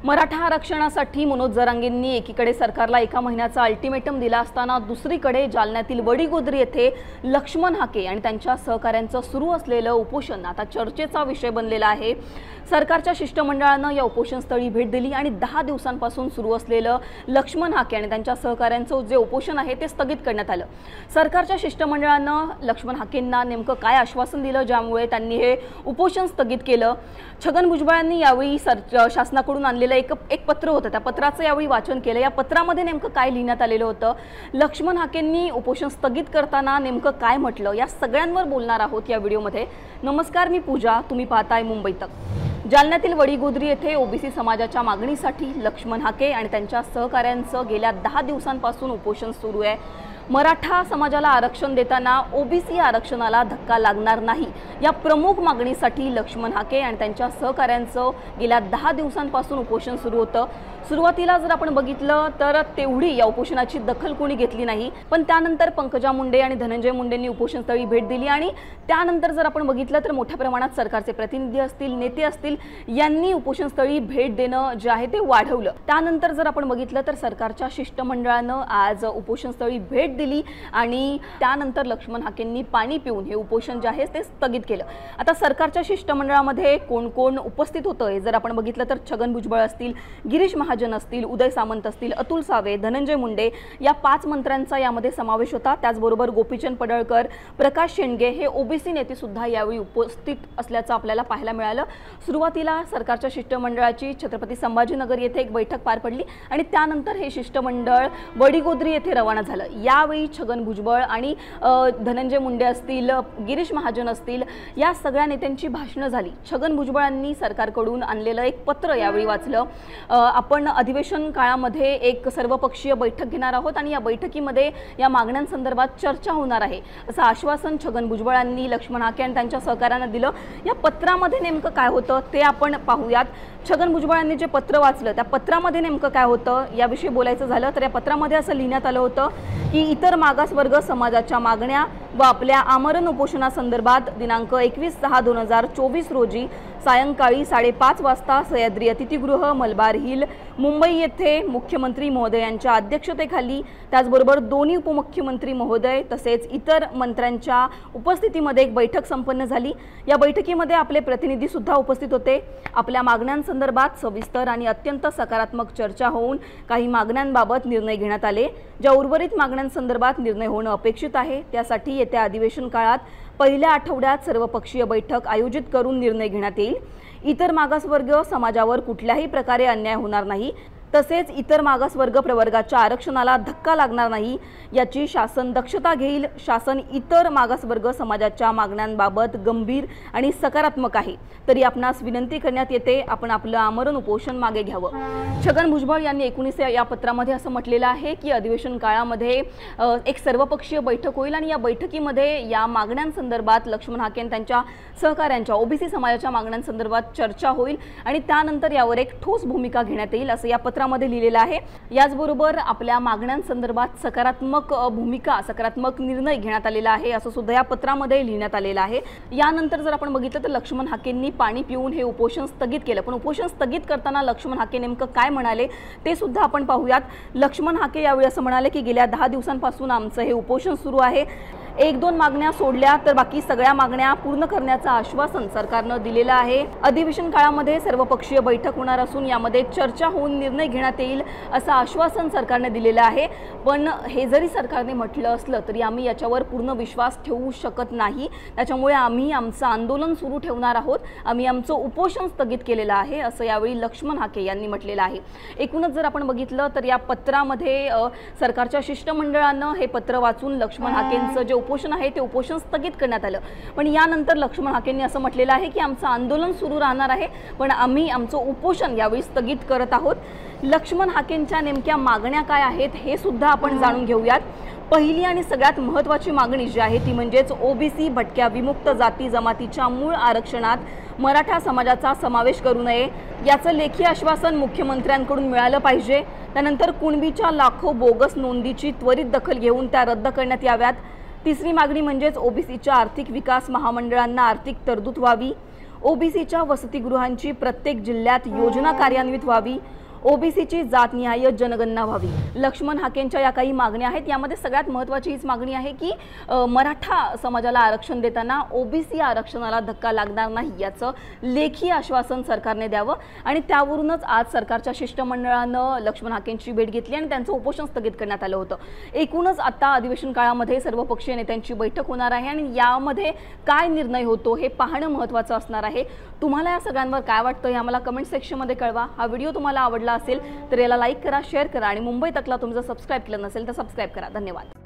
मराठा आरक्षणासाठी मनोज जरांगेंनी एकीकडे सरकारला एका महिन्याचा अल्टिमेटम दिला असताना दुसरीकडे जालन्यातील वडीगोद्री येथे लक्ष्मण हाके आणि त्यांच्या सहकाऱ्यांचं सुरू असलेलं उपोषण आता चर्चेचा विषय बनलेला आहे। सरकारच्या शिष्टमंडळानं या उपोषणस्थळी भेट दिली आणि 10 दिवसांपासून सुरू असलेलं लक्ष्मण हाके आणि त्यांच्या सहकाऱ्यांचं जे उपोषण आहे ते स्थगित करण्यात आलं। सरकारच्या शिष्टमंडळानं लक्ष्मण हाकेंना नेमकं काय आश्वासन दिलं ज्यामुळे त्यांनी हे उपोषण स्थगित केलं? छगन भुजबळ यांनी यावेळी शासनाकडून आणलेलं एक पत्र होतं, त्या पत्राचं यावेळी वाचन केलं। या पत्रामध्ये नेमकं काय लिहिण्यात आलेलं होतं, लक्ष्मण हाकेंनी उपोषण स्थगित करताना नेमकं काय म्हटलं, या सगळ्यांवर बोलणार आहोत या व्हिडिओमध्ये। नमस्कार, मी पूजा, तुम्ही पाहताय मुंबई तक। जालन्यातील वडीगोद्री येथे ओबीसी समाजाच्या मागणीसाठी लक्ष्मण हाके आणि त्यांच्या सहकाऱ्यांचं गेल्या 10 दिवसांपासून उपोषण सुरू आहे। मराठा समाजाला आरक्षण देताना ओबीसी आरक्षणाला धक्का लागणार नाही या प्रमुख मागणीसाठी लक्ष्मण हाके आणि त्यांच्या सहकाऱ्यांचं गेल्या 10 दिवसांपासून उपोषण सुरू होतं। सुरुवातीला जर आपण बघितलं तर तेवढी या उपोषणाची दखल कोणी घेतली नाही, पण त्यानंतर पंकजा मुंडे आणि धनंजय मुंडेंनी उपोषणस्थळी भेट दिली आणि त्यानंतर जर आपण बघितलं तर मोठ्या प्रमाणात सरकारचे प्रतिनिधी असतील, नेते असतील, यांनी उपोषणस्थळी भेट देणं जे आहे ते वाढवलं। त्यानंतर जर आपण बघितलं तर सरकारच्या शिष्टमंडळानं आज उपोषणस्थळी भेट दिली आणि त्यानंतर लक्ष्मण हाकेंनी पाणी पिऊन हे उपोषण जे आहे ते स्थगित केलं। आता सरकारच्या शिष्टमंडळामध्ये कोण कोण उपस्थित होतं हे जर आपण बघितलं तर छगन भुजबळ असतील, गिरीश महाजन असतील, उदय सामंत असतील, अतुल सावे, धनंजय मुंडे या 5 मंत्र्यांचा यामध्ये समावेश होता। त्याचबरोबर गोपीचंद पडळकर, प्रकाश शेंडगे हे ओबीसी नेते सुद्धा यावेळी उपस्थित असल्याचं आपल्याला पाहायला मिळालं। सुरुवातीला सरकारच्या शिष्टमंडळाची छत्रपती संभाजीनगर येथे एक बैठक पार पडली आणि त्यानंतर हे शिष्टमंडळ वडीगोद्री येथे रवाना झालं। यावेळी छगन भुजबळ आणि धनंजय मुंडे असतील, गिरीश महाजन असतील, या सगळ्या नेत्यांची भाषणं झाली। छगन भुजबळांनी सरकारकडून आणलेलं एक पत्र यावेळी वाचलं। आपण अधिवेशन काळामध्ये एक सर्वपक्षीय बैठक घेणार आहोत आणि या बैठकीमध्ये या मागण्यांसंदर्भात चर्चा होणार आहे असं आश्वासन छगन भुजबळांनी लक्ष्मण हाके आणि त्यांच्या सहकाऱ्यांना दिलं। या पत्रामध्ये नेमकं काय होतं ते आपण पाहूयात। छगन भुजबळांनी जे पत्र वाचलं त्या पत्रामध्ये नेमकं काय होतं याविषयी बोलायचं झालं तर या पत्रामध्ये असं लिहिण्यात आलं होतं की इतर मागासवर्ग समाजाच्या मागण्या व आपल्या आमरण उपोषणासंदर्भात दिनांक 21/6/2024 रोजी सायंकाळी 5:30 वाजता सह्याद्री अतिथीगृह मलबार हिल मुंबई येथे मुख्यमंत्री महोदयांच्या अध्यक्षतेखाली त्याचबरोबर दोन्ही उपमुख्यमंत्री महोदय तसेच इतर मंत्र्यांच्या उपस्थितीमध्ये एक बैठक संपन्न झाली। या बैठकीमध्ये आपले प्रतिनिधी सुद्धा उपस्थित होते। आपल्या मागण्यांसंदर्भात सविस्तर आणि अत्यंत सकारात्मक चर्चा होऊन काही मागण्यांबाबत निर्णय घेण्यात आले। ज्या उर्वरित मागण्यांसंदर्भात निर्णय होणं अपेक्षित आहे त्यासाठी येत्या अधिवेशन काळात पहिल्या आठवड्यात सर्वपक्षीय बैठक आयोजित करून निर्णय घेण्यात येईल। इतर मागासवर्ग समाजावर कुठल्याही प्रकारे अन्याय होणार नाही तसेच इतर मागासवर्ग प्रवर्गाच्या आरक्षणाला धक्का लागणार नाही याची शासन दक्षता घेईल। शासन इतर मागासवर्ग समाजाच्या मागण्यांबाबत गंभीर आणि सकारात्मक आहे, तरी आपणास विनंती करण्यात येते आपण आपलं आमरण उपोषण मागे घ्यावं। छगन भुजबळ यांनी 19 या पत्रामध्ये असं म्हटलेलं आहे की अधिवेशन काळामध्ये एक सर्वपक्षीय बैठक होईल आणि या बैठकीमध्ये या मागण्यांसंदर्भात लक्ष्मण हाके त्यांच्या सहकाऱ्यांच्या ओबीसी समाजाच्या मागण्यांसंदर्भात चर्चा होईल आणि त्यानंतर यावर एक ठोस भूमिका घेण्यात येईल असं या पत्रामध्ये लिहिलेलं आहे। याचबरोबर आपल्या मागण्यांसंदर्भात सकारात्मक भूमिका, सकारात्मक निर्णय घेण्यात आलेला आहे असं सुद्धा या पत्रामध्ये लिहिण्यात आलेलं आहे। यानंतर जर आपण बघितलं तर लक्ष्मण हाकेंनी पाणी पिऊन हे उपोषण स्थगित केलं, पण उपोषण स्थगित करताना लक्ष्मण हाके नेमकं काय म्हणाले ते सुद्धा आपण पाहूयात। लक्ष्मण हाके यावेळी असं म्हणाले की गेल्या 10 दिवसांपासून आमचं हे उपोषण सुरू आहे। 1-2 मागण्या सोडल्या तर बाकी सगळ्या मागण्या पूर्ण करण्याचं आश्वासन सरकारनं दिलेलं आहे। अधिवेशन काळामध्ये सर्वपक्षीय बैठक होणार असून यामध्ये चर्चा होऊन निर्णय घेण्यात येईल असं आश्वासन सरकारने दिलेलं आहे। पण हे जरी सरकारने म्हटलं असलं तरी आम्ही याच्यावर पूर्ण विश्वास ठेवू शकत नाही, त्याच्यामुळे आम्ही आमचं आंदोलन सुरू ठेवणार आहोत, आम्ही आमचं उपोषण स्थगित केलेलं आहे असं यावेळी लक्ष्मण हाके यांनी म्हटलेलं आहे। एकूणच जर आपण बघितलं तर या पत्रामध्ये सरकारच्या शिष्टमंडळानं हे पत्र वाचून लक्ष्मण हाकेंचं जे उपोषण आहे ते उपोषण स्थगित करण्यात आलं, पण यानंतर लक्ष्मण हाकेंनी असं म्हटलेलं आहे की आमचं आंदोलन सुरू राहणार आहे पण आम्ही आमचं उपोषण यावेळी स्थगित करत आहोत। लक्ष्मण हाकेंच्या नेमक्या मागण्या काय आहेत हे सुद्धा आपण जाणून घेऊयात। पहिली आणि सगळ्यात महत्त्वाची मागणी जी आहे ती म्हणजेच ओबीसी भटक्या विमुक्त जाती जमातीच्या मूळ आरक्षणात मराठा समाजाचा समावेश करू नये याचं लेखी आश्वासन मुख्यमंत्र्यांकडून मिळालं पाहिजे। त्यानंतर कुणबीच्या लाखो बोगस नोंदीची त्वरित दखल घेऊन त्या रद्द करण्यात याव्यात। तिसरी मागणी म्हणजेच ओबीसीच्या आर्थिक विकास महामंडळांना आर्थिक तरतूद व्हावी। ओबीसीच्या वसतिगृहांची प्रत्येक जिल्ह्यात योजना कार्यान्वित व्हावी, ओबीसीची जातनिहाय जनगणना व्हावी। लक्ष्मण हाकेंच्या या काही मागण्या आहेत। यामध्ये सगळ्यात महत्त्वाची हीच मागणी आहे की मराठा समाजाला आरक्षण देताना ओबीसी आरक्षणाला धक्का लागणार नाही याचं लेखी आश्वासन सरकारने द्यावं आणि त्यावरूनच आज सरकारच्या शिष्टमंडळानं लक्ष्मण हाकेंची भेट घेतली आणि त्यांचं उपोषण स्थगित करण्यात आलं होतं। एकूणच आता अधिवेशन काळामध्ये सर्व पक्षीय नेत्यांची बैठक होणार आहे आणि यामध्ये काय निर्णय होतो हे पाहणं महत्त्वाचं असणार आहे। तुम्हाला या सगळ्यांवर काय वाटतं हे आम्हाला कमेंट सेक्शनमध्ये कळवा। हा व्हिडिओ तुम्हाला आवडला असेल तर याला लाईक करा, शेअर करा आणि मुंबई तकला तुम्ही जर सबस्क्राइब केलं नसेल तर सबस्क्राइब करा। धन्यवाद।